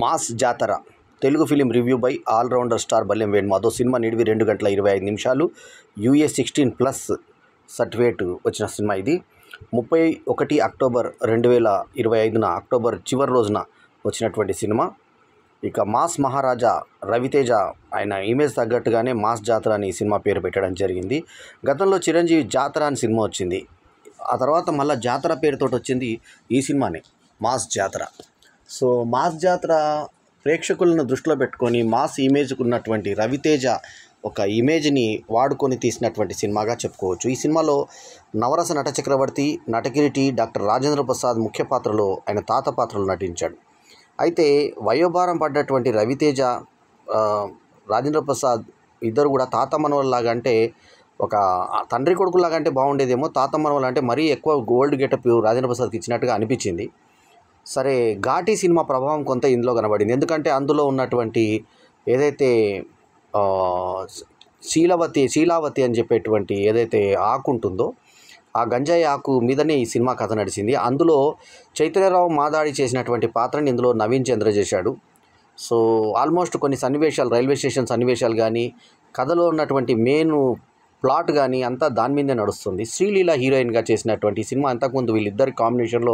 Mass Jathara Telugu film review by allrounder star Ballem Venumadhav. సినిమా నిడివి 2 గంటల 25 నిమిషాలు. US16+ సర్టిఫికేట్ వచ్చిన సినిమా ఇది. 31 అక్టోబర్ 2025 అక్టోబర్ చివరి రోజున వచ్చినటువంటి సినిమా. ఇక మాస్ మహారాజా రవితేజ ఆయన ఇమేజ్ తగ్గట్టుగానే మాస్ జాతర అని సినిమా పేరు పెట్టడం జరిగింది. గతంలో చిరంజీవి జాతర అని సినిమా వచ్చింది. ఆ తర్వాత మళ్ళీ జాతర పేరుతో వచ్చింది ఈ సినిమానే, మాస్ జాతర. సో మాస్ జాతర ప్రేక్షకులను దృష్టిలో పెట్టుకొని మాస్ ఇమేజ్కు ఉన్నటువంటి రవితేజ ఒక ఇమేజ్ని వాడుకొని తీసినటువంటి సినిమాగా చెప్పుకోవచ్చు. ఈ సినిమాలో నవరస నట చక్రవర్తి, నటకిరీటి డాక్టర్ రాజేంద్ర ప్రసాద్ ముఖ్య పాత్రలో ఆయన తాత పాత్రలో నటించాడు. అయితే వయోభారం పడ్డటువంటి రవితేజ, రాజేంద్ర ప్రసాద్ ఇద్దరు కూడా తాత మనవల్లాగా, అంటే ఒక తండ్రి కొడుకులాగా అంటే బాగుండేదేమో, తాత మనవలు అంటే మరీ ఎక్కువ గోల్డ్ గెటప్ రాజేంద్ర ప్రసాద్కి ఇచ్చినట్టుగా అనిపించింది. సరే, ఘాటీ సినిమా ప్రభావం కొంత ఇందులో కనబడింది. ఎందుకంటే అందులో ఉన్నటువంటి ఏదైతే శీలావతి అని చెప్పేటువంటి ఏదైతే ఆకు ఉంటుందో ఆ గంజాయి ఆకు మీదనే ఈ సినిమా కథ నడిచింది. అందులో చైతన్యరావు మాదాడి చేసినటువంటి పాత్రని ఇందులో నవీన్ చంద్ర చేశాడు. సో ఆల్మోస్ట్ కొన్ని సన్నివేశాలు, రైల్వే స్టేషన్ సన్నివేశాలు కానీ, కథలో ఉన్నటువంటి మెయిన్ ప్లాట్ కానీ అంతా దాని మీదే నడుస్తుంది. శ్రీలీల హీరోయిన్గా చేసినటువంటి సినిమా. అంతకుముందు వీళ్ళిద్దరి కాంబినేషన్లో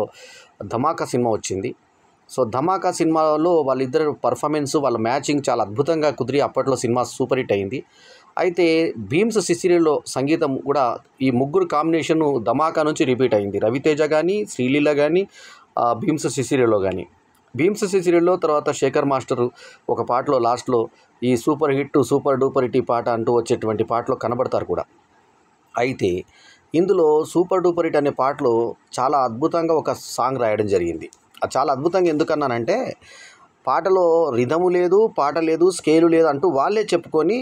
ధమాకా సినిమా వచ్చింది. సో ధమాకా సినిమాలో వాళ్ళిద్దరు పర్ఫార్మెన్స్, వాళ్ళ మ్యాచింగ్ చాలా అద్భుతంగా కుదిరి అప్పట్లో సినిమా సూపర్ హిట్ అయింది. అయితే భీమ్స్ సిసిరిలో సంగీతం కూడా ఈ ముగ్గురు కాంబినేషన్ ధమాకా నుంచి రిపీట్ అయింది. రవితేజ కానీ, శ్రీలీల కానీ, భీమ్స్ సిసిరిలో కానీ. భీమ్స్ సిసిరిలో తర్వాత శేఖర్ మాస్టర్ ఒక పాటలో లాస్ట్లో ఈ super hit, super duper hit పాట అంటూ వచ్చేటువంటి పాటలో కనబడతారు కూడా. అయితే ఇందులో సూపర్ డూపర్ హిట్ అనే పాటలో చాలా అద్భుతంగా ఒక సాంగ్ రాయడం జరిగింది. అది చాలా అద్భుతంగా ఎందుకన్నానంటే, పాటలో రిధము లేదు, పాట లేదు, స్కేలు లేదు అంటూ వాళ్ళే చెప్పుకొని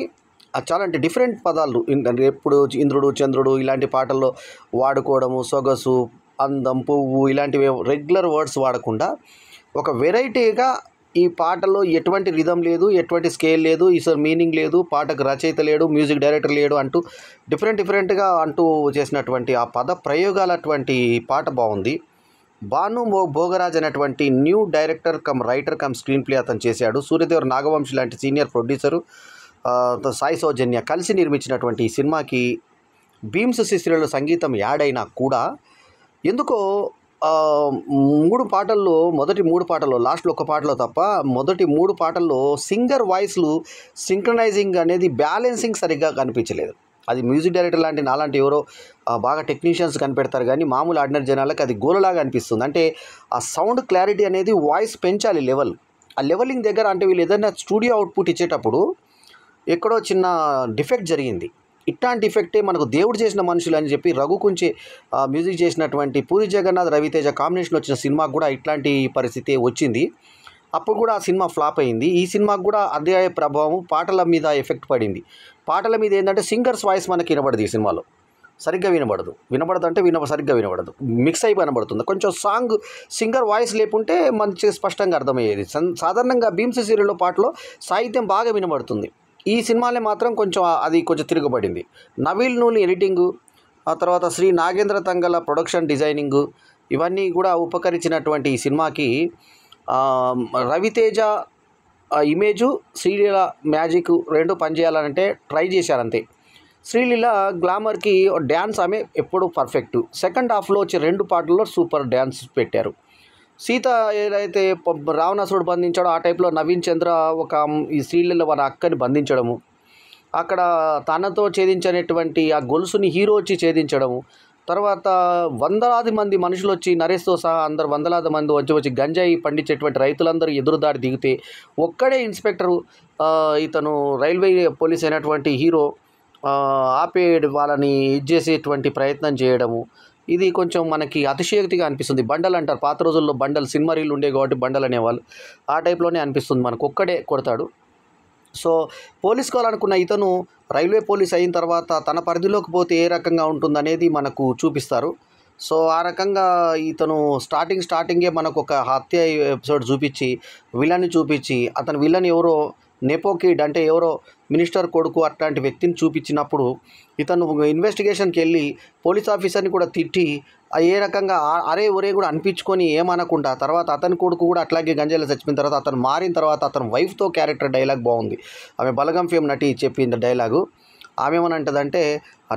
చాలా అంటే డిఫరెంట్ పదాలు ఎప్పుడు ఇంద్రుడు, చంద్రుడు ఇలాంటి పాటల్లో వాడుకోవడము, సొగసు, అందం, పువ్వు ఇలాంటివి రెగ్యులర్ వర్డ్స్ వాడకుండా ఒక వెరైటీగా ఈ పాటలో ఎటువంటి రిధం లేదు, ఎటువంటి స్కేల్ లేదు, ఈసారి మీనింగ్ లేదు, పాటకు రచయిత లేడు, మ్యూజిక్ డైరెక్టర్ లేడు అంటూ డిఫరెంట్గా అంటూ చేసినటువంటి ఆ పద ప్రయోగాలటువంటి పాట బాగుంది. భాను భోగరాజ్ అనేటువంటి new director cum writer cum screen play అతను చేశాడు. సూర్యదేవర్ నాగవంశి లాంటి సీనియర్ ప్రొడ్యూసరు, సాయి సౌజన్య కలిసి నిర్మించినటువంటి ఈ సినిమాకి భీమ్స్ సిసిరిలో సంగీతం యాడ్ అయినా కూడా ఎందుకో 3 పాటల్లో, మొదటి 3 పాటల్లో, లాస్ట్లో ఒక పాటలో తప్ప మొదటి 3 పాటల్లో సింగర్ వాయిస్లు సింక్రనైజింగ్ అనేది బ్యాలెన్సింగ్ సరిగ్గా కనిపించలేదు. అది మ్యూజిక్ డైరెక్టర్ లాంటి నాలాంటి ఎవరో బాగా టెక్నీషియన్స్ కనిపెడతారు కానీ మామూలు ఆర్డినరీ జనాలకు అది గోలలాగా అనిపిస్తుంది. అంటే ఆ సౌండ్ క్లారిటీ అనేది వాయిస్ పెంచాలి లెవెల్. ఆ లెవెలింగ్ దగ్గర అంటే వీళ్ళు ఏదైనా స్టూడియో అవుట్పుట్ ఇచ్చేటప్పుడు ఎక్కడో చిన్న డిఫెక్ట్ జరిగింది. ఇట్లాంటి డిఫెక్టే మనకు దేవుడు చేసిన మనుషులు అని చెప్పి రఘుకుంచే మ్యూజిక్ చేసినటువంటి పూరి జగన్నాథ్ రవితేజ కాంబినేషన్ వచ్చిన సినిమాకు కూడా ఇట్లాంటి పరిస్థితి వచ్చింది. అప్పుడు కూడా ఆ సినిమా ఫ్లాప్ అయింది. ఈ సినిమాకు కూడా అదే ప్రభావం పాటల మీద ఎఫెక్ట్ పడింది. పాటల మీద ఏంటంటే సింగర్స్ వాయిస్ మనకి వినబడదు, ఈ సినిమాలో సరిగ్గా వినబడదు అంటే సరిగ్గా వినబడదు, మిక్స్ అయి కనబడుతుంది. కొంచెం సాంగ్ సింగర్ వాయిస్ లేకుంటే మంచిగా స్పష్టంగా అర్థమయ్యేది. సాధారణంగా భీమ్స్ సీరియల్లో పాటలో సాహిత్యం బాగా వినబడుతుంది. ఈ సినిమాలే మాత్రం కొంచెం తిరగబడింది. నవీల్ నూలి ఎడిటింగు, ఆ తర్వాత శ్రీ నాగేంద్ర తంగల ప్రొడక్షన్ డిజైనింగు ఇవన్నీ కూడా ఉపకరించినటువంటి ఈ సినిమాకి రవితేజ ఇమేజు, శ్రీలీల మ్యాజిక్ 2 పనిచేయాలంటే ట్రై చేశారంతే. శ్రీలీల గ్లామర్కి డ్యాన్స్ ఆమె ఎప్పుడు పర్ఫెక్ట్. సెకండ్ హాఫ్లో వచ్చే 2 పాటల్లో సూపర్ డ్యాన్స్ పెట్టారు. సీత ఏదైతే రావణాసురుడు బంధించాడో ఆ టైప్లో నవీన్ చంద్ర ఈ శ్రీలీల వాళ్ళ అక్కని బంధించడము, అక్కడ తనతో ఛేదించినటువంటి ఆ గొలుసుని హీరో వచ్చి ఛేదించడము, తర్వాత వందలాది మంది మనుషులు వచ్చి నరేష్తో సహా అందరు వందలాది మంది వచ్చి గంజాయి పండించేటువంటి రైతులందరూ ఎదురుదాడి దిగితే ఒక్కడే ఇన్స్పెక్టరు, ఇతను రైల్వే పోలీస్ అయినటువంటి హీరో ఆపే వాళ్ళని చేసేటువంటి ప్రయత్నం చేయడము, ఇది కొంచెం మనకి అతిశయోక్తిగా అనిపిస్తుంది. బండలు అంటారు, పాత రోజుల్లో బండలు సినిమా రీల్ ఉండే కాబట్టి బండలు అనేవాళ్ళు, ఆ టైప్లోనే అనిపిస్తుంది మనకు. ఒక్కడే కొడతాడు. సో పోలీస్ కావాలనుకున్న ఇతను రైల్వే పోలీస్ అయిన తర్వాత తన పరిధిలోకి పోతే ఏ రకంగా ఉంటుందనేది మనకు చూపిస్తారు. సో ఆ రకంగా ఇతను స్టార్టింగే మనకు ఒక హత్య ఎపిసోడ్ చూపించి విలన్ని చూపించి అతను విలన్ ఎవరో నెపో కిడ్ అంటే ఎవరో మినిస్టర్ కొడుకు అట్లాంటి వ్యక్తిని చూపించినప్పుడు ఇతను ఇన్వెస్టిగేషన్కి వెళ్ళి పోలీస్ ఆఫీసర్ని కూడా తిట్టి ఏ రకంగా అరే ఒరే కూడా అనిపించుకొని ఏమనకుండా తర్వాత అతని కొడుకు కూడా అట్లాగే గంజాయిలో చచ్చిపోయిన తర్వాత అతను మారిన తర్వాత అతని వైఫ్తో క్యారెక్టర్ డైలాగ్ బాగుంది. ఆమె బలగం ఫేమ్ నటి చెప్పింది డైలాగు. ఆమె ఏమనంటదంటే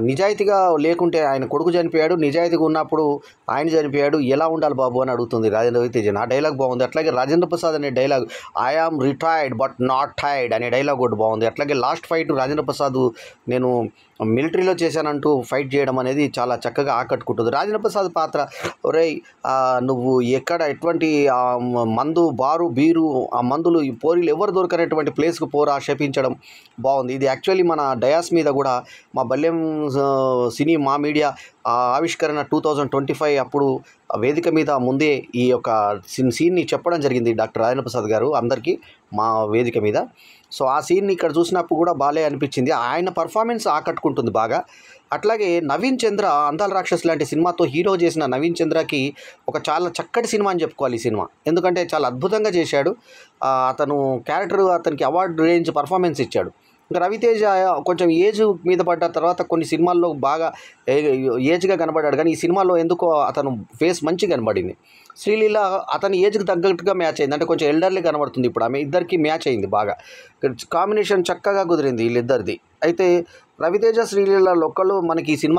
నిజాయితీగా లేకుంటే ఆయన కొడుకు చనిపోయాడు, నిజాయితీగా ఉన్నప్పుడు ఆయన చనిపోయాడు, ఎలా ఉండాలి బాబు అని అడుగుతుంది రాజేంద్ర రవితేజ. ఆ డైలాగ్ బాగుంది. అట్లాగే రాజేంద్ర ప్రసాద్ అనే dialogue I am retired but not tired అనే డైలాగ్ ఒకటి బాగుంది. అట్లాగే లాస్ట్ ఫైట్ రాజేంద్ర ప్రసాద్ నేను మిలిటరీలో చేశానంటూ ఫైట్ చేయడం అనేది చాలా చక్కగా ఆకట్టుకుంటుంది. రాజేంద్ర ప్రసాద్ పాత్ర ఒరేయ్ నువ్వు ఎక్కడ ఎటువంటి మందు బారు బీరు ఆ మందులు ఈ పోరీలు ఎవరు దొరకనటువంటి ప్లేస్కు పోరా శపించడం బాగుంది. ఇది యాక్చువల్లీ మన డయాస్ మీద కూడా మా బల్యం సినీ మా మీడియా ఆవిష్కరణ 2025 అప్పుడు వేదిక మీద ముందే ఈ యొక్క సీన్ని చెప్పడం జరిగింది డాక్టర్ రాజేంద్ర ప్రసాద్ గారు అందరికీ మా వేదిక మీద. సో ఆ సీన్ని ఇక్కడ చూసినప్పుడు కూడా బాలే అనిపించింది. ఆయన పర్ఫార్మెన్స్ ఆకట్టుకుంటుంది బాగా. అట్లాగే నవీన్ చంద్ర అందాల రాక్షస్ లాంటి సినిమాతో హీరో చేసిన నవీన్ చంద్రకి ఒక చాలా చక్కటి సినిమా అని చెప్పుకోవాలి ఈ సినిమా. ఎందుకంటే చాలా అద్భుతంగా చేశాడు. అతను క్యారెక్టర్ అతనికి అవార్డు రేంజ్ పర్ఫార్మెన్స్ ఇచ్చాడు. ఇంకా రవితేజ కొంచెం ఏజ్ మీద పడ్డ తర్వాత కొన్ని సినిమాల్లో బాగా ఏజ్గా కనబడ్డాడు, కానీ ఈ సినిమాలో ఎందుకో అతను ఫేస్ మంచిగా కనబడింది. శ్రీలీల అతని ఏజ్కి తగ్గట్టుగా మ్యాచ్ అయింది. అంటే కొంచెం ఎల్డర్లీ కనబడుతుంది ఇప్పుడు ఆమె. ఇద్దరికి మ్యాచ్ అయింది బాగా. కాంబినేషన్ చక్కగా కుదిరింది వీళ్ళిద్దరిది. అయితే రవితేజ శ్రీలీల ఒకళ్ళు మనకి ఈ సినిమా